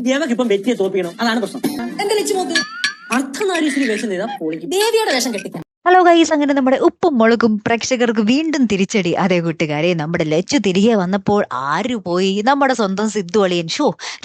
ദേവക്ക് ഇപ്പം വ്യക്തിയെ തോപ്പിക്കണം, അതാണ് പ്രശ്നം. എന്റെ ലക്ഷ്യമോക്ക് അർത്ഥനാരീശ്വരി വേഷം ചെയ്താൽ പൊളിക്കും. ദേവിയുടെ വേഷം കെട്ടിക്കാൻ. ഹലോ ഗൈസ്, അങ്ങനെ നമ്മുടെ ഉപ്പും മുളകും പ്രേക്ഷകർക്ക് വീണ്ടും തിരിച്ചടി. അതേ കൂട്ടുകാരെ, നമ്മുടെ ലച്ചു തിരികെ വന്നപ്പോൾ ആര് പോയി? നമ്മുടെ സ്വന്തം സിദ്ധു അളിയൻ.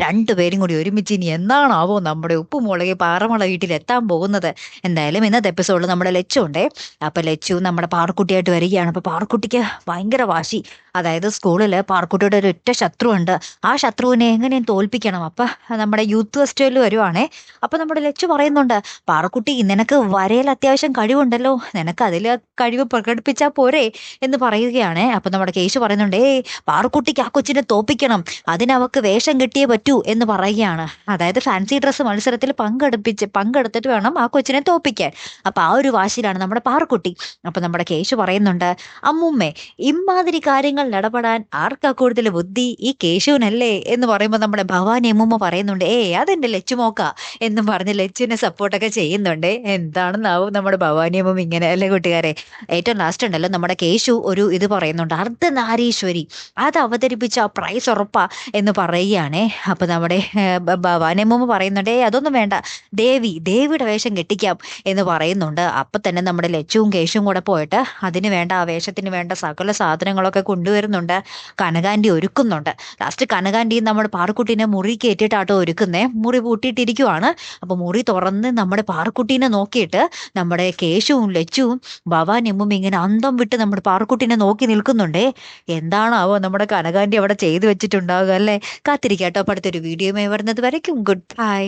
രണ്ടുപേരും കൂടി ഒരുമിച്ച് ഇനി എന്നാണാവോ നമ്മുടെ ഉപ്പും മുളകെ പാറമള വീട്ടിൽ എത്താൻ പോകുന്നത്? എന്തായാലും ഇന്നത്തെ എപ്പിസോഡിൽ നമ്മുടെ ലച്ചു ഉണ്ടേ. അപ്പൊ ലച്ചു നമ്മുടെ പാറക്കുട്ടിയായിട്ട് വരികയാണ്. അപ്പൊ പാറക്കുട്ടിക്ക് ഭയങ്കര വാശി. അതായത് സ്കൂളിൽ പാറക്കുട്ടിയുടെ ഒരു ഒറ്റ ശത്രുവുണ്ട്. ആ ശത്രുവിനെ എങ്ങനെയും തോൽപ്പിക്കണം. അപ്പൊ നമ്മുടെ യൂത്ത് ഫെസ്റ്റിവൽ വരുവാണേ. അപ്പൊ നമ്മുടെ ലച്ചു പറയുന്നുണ്ട്, പാറക്കുട്ടി നിനക്ക് വരയിൽ അത്യാവശ്യം കഴിവുണ്ടല്ലോ, നിനക്ക് അതിൽ കഴിവ് പ്രകടിപ്പിച്ചാൽ പോരെ എന്ന് പറയുകയാണ്. അപ്പൊ നമ്മുടെ കേശു പറയുന്നുണ്ട്, പാറക്കുട്ടിക്ക് ആ കൊച്ചിനെ തോപ്പിക്കണം, അതിനവക്ക് വേഷം കെട്ടിയേ പറ്റൂ എന്ന് പറയുകയാണ്. അതായത് ഫാൻസി ഡ്രസ്സ് മത്സരത്തിൽ പങ്കെടുത്തിട്ട് വേണം ആ കൊച്ചിനെ തോപ്പിക്കാൻ. അപ്പൊ ആ ഒരു വാശിയിലാണ് നമ്മുടെ പാറക്കുട്ടി. അപ്പൊ നമ്മുടെ കേശു പറയുന്നുണ്ട്, അമ്മൂമ്മേ ഇമാതിരി കാര്യങ്ങൾ ഇടപെടാൻ ആർക്കാ കൂടുതൽ ബുദ്ധി? ഈ കേശുവിനല്ലേ എന്ന് പറയുമ്പോൾ നമ്മുടെ ഭവാനി അമ്മൂമ്മ പറയുന്നുണ്ട്, അതെന്റെ ലച്ചുമോക്ക എന്ന് പറഞ്ഞ് ലച്ചുവിനെ സപ്പോർട്ടൊക്കെ ചെയ്യുന്നുണ്ട്. എന്താണെന്നാവും നമ്മുടെ ഭവാനി അമ്മൂമ്മ ഇങ്ങനെ, അല്ലേ കൂട്ടുകാരെ? ഏറ്റവും ലാസ്റ്റ് ഉണ്ടല്ലോ നമ്മുടെ കേശു ഒരു ഇത് പറയുന്നുണ്ട്, അർദ്ധനാരീശ്വരി അത് അവതരിപ്പിച്ച പ്രൈസ് ഉറപ്പാ എന്ന് പറയുകയാണേ. അപ്പൊ നമ്മുടെ ഭവാനി അമ്മൂമ്മ പറയുന്നുണ്ട്, അതൊന്നും വേണ്ട, ദേവിയുടെ വേഷം കെട്ടിക്കാം എന്ന് പറയുന്നുണ്ട്. അപ്പൊ തന്നെ നമ്മുടെ ലച്ചുവും കേശുവും കൂടെ പോയിട്ട് അതിന് വേണ്ട, ആ വേഷത്തിന് വേണ്ട സകല സാധനങ്ങളൊക്കെ കൊണ്ടുവരുന്നുണ്ട്. കനകാന്റി ഒരുക്കുന്നുണ്ട്. ലാസ്റ്റ് കനകാന്റി നമ്മുടെ പാറക്കുട്ടീനെ മുറി കയറ്റിയിട്ടാട്ടോ ഒരുക്കുന്നേ. മുറി പൂട്ടിയിട്ടിരിക്കുവാണ്. അപ്പൊ മുറി തുറന്ന് നമ്മുടെ പാറക്കുട്ടീനെ നോക്കിയിട്ട് നമ്മുടെ കേശുവും ലച്ചുവും ഭവാനിയമ്മും ഇങ്ങനെ അന്തം വിട്ട് നമ്മുടെ പാറക്കുട്ടീനെ നോക്കി നിൽക്കുന്നുണ്ടേ. എന്താണാവോ നമ്മുടെ കനകാന്റി അവിടെ ചെയ്തു വെച്ചിട്ടുണ്ടാവുക, അല്ലേ? കാത്തിരിക്കാട്ടോ. അടുത്തൊരു വീഡിയോയുമായി വരുന്നത് വരയ്ക്കും ഗുഡ് ബൈ.